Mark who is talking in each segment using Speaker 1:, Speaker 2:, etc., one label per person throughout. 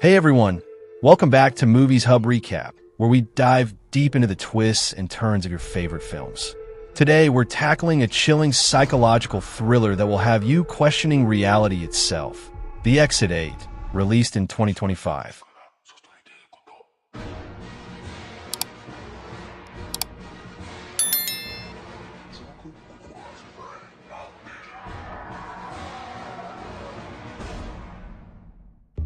Speaker 1: Hey everyone, welcome back to Movies Hub Recap, where we dive deep into the twists and turns of your favorite films. Today, we're tackling a chilling psychological thriller that will have you questioning reality itself. The Exit 8, released in 2025.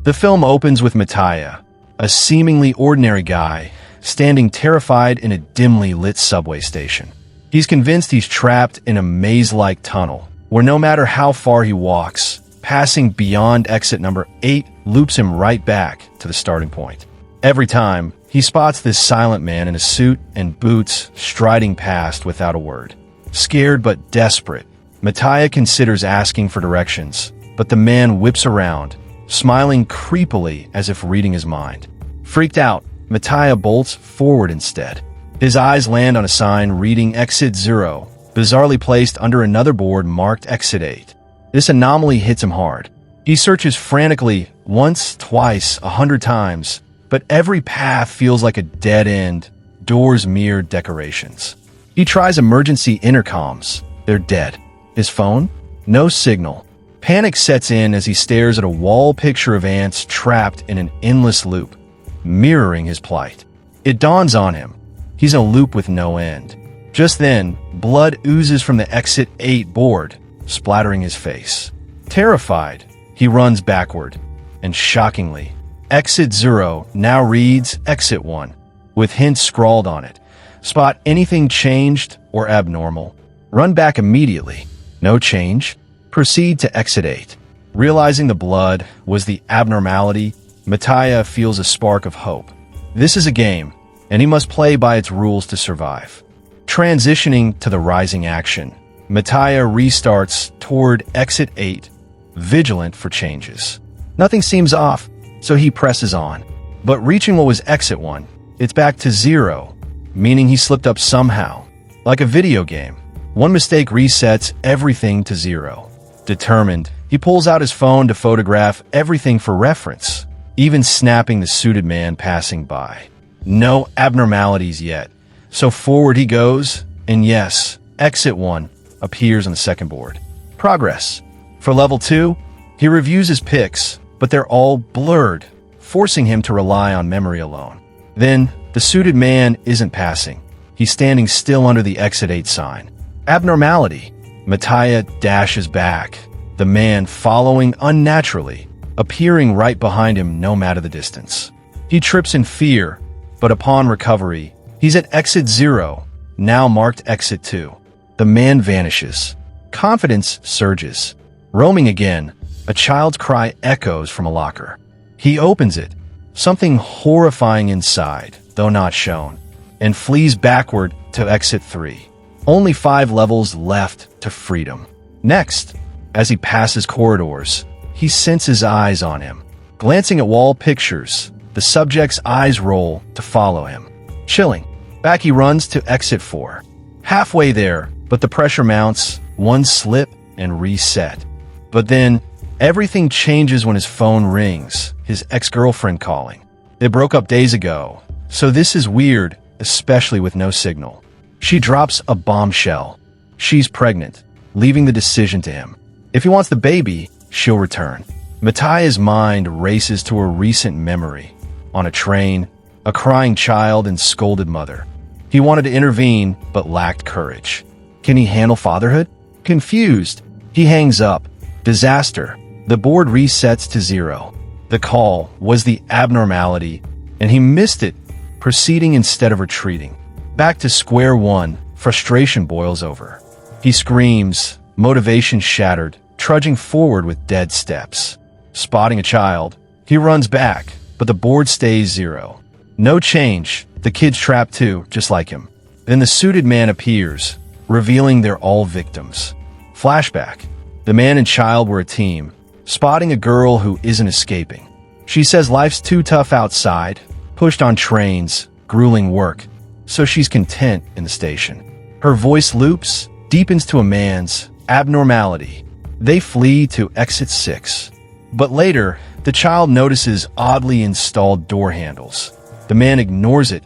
Speaker 1: The film opens with Mattia, a seemingly ordinary guy, standing terrified in a dimly lit subway station. He's convinced he's trapped in a maze-like tunnel, where no matter how far he walks, passing beyond exit number 8 loops him right back to the starting point. Every time, he spots this silent man in a suit and boots striding past without a word. Scared but desperate, Mattia considers asking for directions, but the man whips around, smiling creepily as if reading his mind. Freaked out, Mattia bolts forward instead. His eyes land on a sign reading Exit 0, bizarrely placed under another board marked Exit 8. This anomaly hits him hard. He searches frantically, once, twice, 100 times, but every path feels like a dead end, doors mere decorations. He tries emergency intercoms. They're dead. His phone? No signal. Panic sets in as he stares at a wall picture of ants trapped in an endless loop, mirroring his plight. It dawns on him. He's in a loop with no end. Just then, blood oozes from the Exit 8 board, splattering his face. Terrified, he runs backward, and shockingly, Exit 0 now reads Exit 1, with hints scrawled on it. Spot anything changed or abnormal. Run back immediately. No change. Proceed to Exit 8. Realizing the blood was the abnormality, Mattia feels a spark of hope. This is a game, and he must play by its rules to survive. Transitioning to the rising action, Mattia restarts toward Exit 8, vigilant for changes. Nothing seems off, so he presses on. But reaching what was Exit 1, it's back to 0, meaning he slipped up somehow. Like a video game, one mistake resets everything to 0. Determined, he pulls out his phone to photograph everything for reference, even snapping the suited man passing by. No abnormalities yet, so forward he goes, and yes, Exit 1 appears on the second board. Progress. For Level 2, he reviews his pics, but they're all blurred, forcing him to rely on memory alone. Then, the suited man isn't passing. He's standing still under the Exit 8 sign. Abnormality. Mattia dashes back, the man following unnaturally, appearing right behind him no matter the distance. He trips in fear, but upon recovery, he's at Exit 0, now marked Exit 2. The man vanishes. Confidence surges. Roaming again, a child's cry echoes from a locker. He opens it, something horrifying inside, though not shown, and flees backward to Exit 3. Only 5 levels left to freedom. Next, as he passes corridors, he senses eyes on him. Glancing at wall pictures, the subject's eyes roll to follow him. Chilling, back he runs to Exit 4. Halfway there, but the pressure mounts, one slip and reset. But then, everything changes when his phone rings, his ex-girlfriend calling. They broke up days ago, so this is weird, especially with no signal. She drops a bombshell. She's pregnant, leaving the decision to him. If he wants the baby, she'll return. Mattia's mind races to a recent memory. On a train, a crying child and scolded mother. He wanted to intervene, but lacked courage. Can he handle fatherhood? Confused, he hangs up. Disaster. The board resets to 0. The call was the abnormality, and he missed it, proceeding instead of retreating. Back to square one, frustration boils over. He screams, motivation shattered, trudging forward with dead steps. Spotting a child, he runs back, but the board stays 0. No change, the kid's trapped too, just like him. Then the suited man appears, revealing they're all victims. Flashback. The man and child were a team, spotting a girl who isn't escaping. She says life's too tough outside, pushed on trains, grueling work, so she's content in the station. Her voice loops, deepens to a man's abnormality. They flee to Exit 6. But later, the child notices oddly installed door handles. The man ignores it,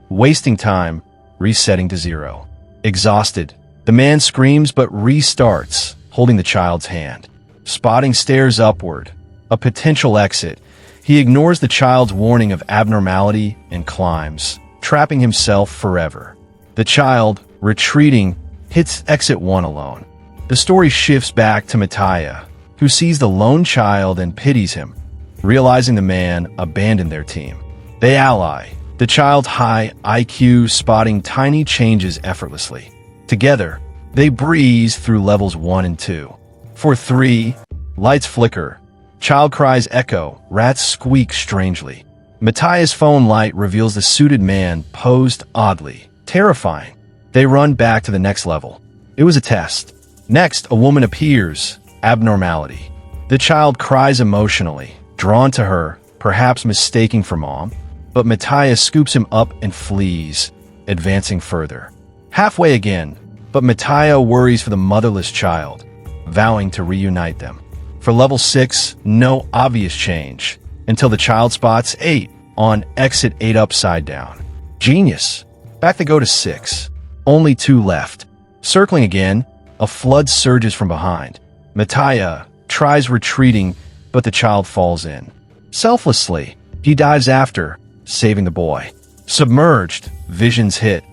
Speaker 1: wasting time, resetting to 0. Exhausted, the man screams but restarts, holding the child's hand. Spotting stairs upward, a potential exit. He ignores the child's warning of abnormality and climbs, trapping himself forever. The child, retreating, hits exit 1 alone. The story shifts back to Mattia, who sees the lone child and pities him, realizing the man abandoned their team. They ally, the child's high IQ spotting tiny changes effortlessly. Together, they breeze through levels 1 and 2. For 3, lights flicker, child cries echo, rats squeak strangely. Mattia's phone light reveals the suited man posed oddly, terrifying. They run back to the next level. It was a test. Next, a woman appears, abnormality. The child cries emotionally, drawn to her, perhaps mistaking for mom, but Mattia scoops him up and flees, advancing further. Halfway again, but Mattia worries for the motherless child, vowing to reunite them. For level 6, no obvious change, until the child spots 8 on exit 8 upside down. Genius. Back they go to 6. Only 2 left. Circling again, a flood surges from behind. Mattia tries retreating, but the child falls in. Selflessly, he dives after, saving the boy. Submerged, visions hit.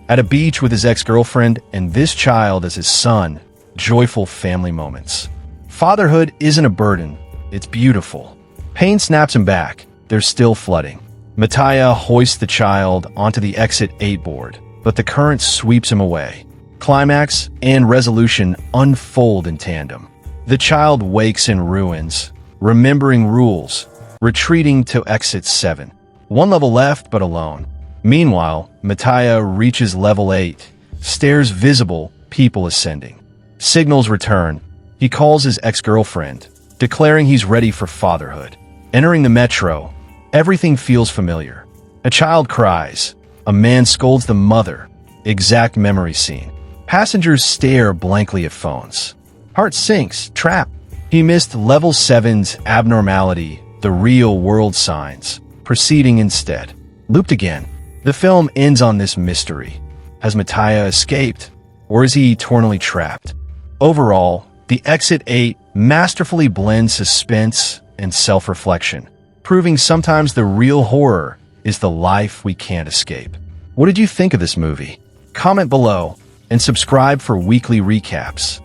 Speaker 1: At a beach with his ex-girlfriend and this child as his son, joyful family moments. Fatherhood isn't a burden, it's beautiful. Pain snaps him back, they're still flooding. Mattia hoists the child onto the exit 8 board, but the current sweeps him away. Climax and resolution unfold in tandem. The child wakes in ruins, remembering rules, retreating to exit 7. 1 level left, but alone. Meanwhile, Mattia reaches level 8, stairs visible, people ascending. Signals return. He calls his ex-girlfriend, declaring he's ready for fatherhood. Entering the metro, everything feels familiar. A child cries. A man scolds the mother. Exact memory scene. Passengers stare blankly at phones. Heart sinks, trapped. He missed level 7's abnormality, the real world signs, proceeding instead. Looped again. The film ends on this mystery. Has Mattia escaped, or is he eternally trapped? Overall, the Exit 8 masterfully blends suspense and self-reflection, proving sometimes the real horror is the life we can't escape. What did you think of this movie? Comment below and subscribe for weekly recaps.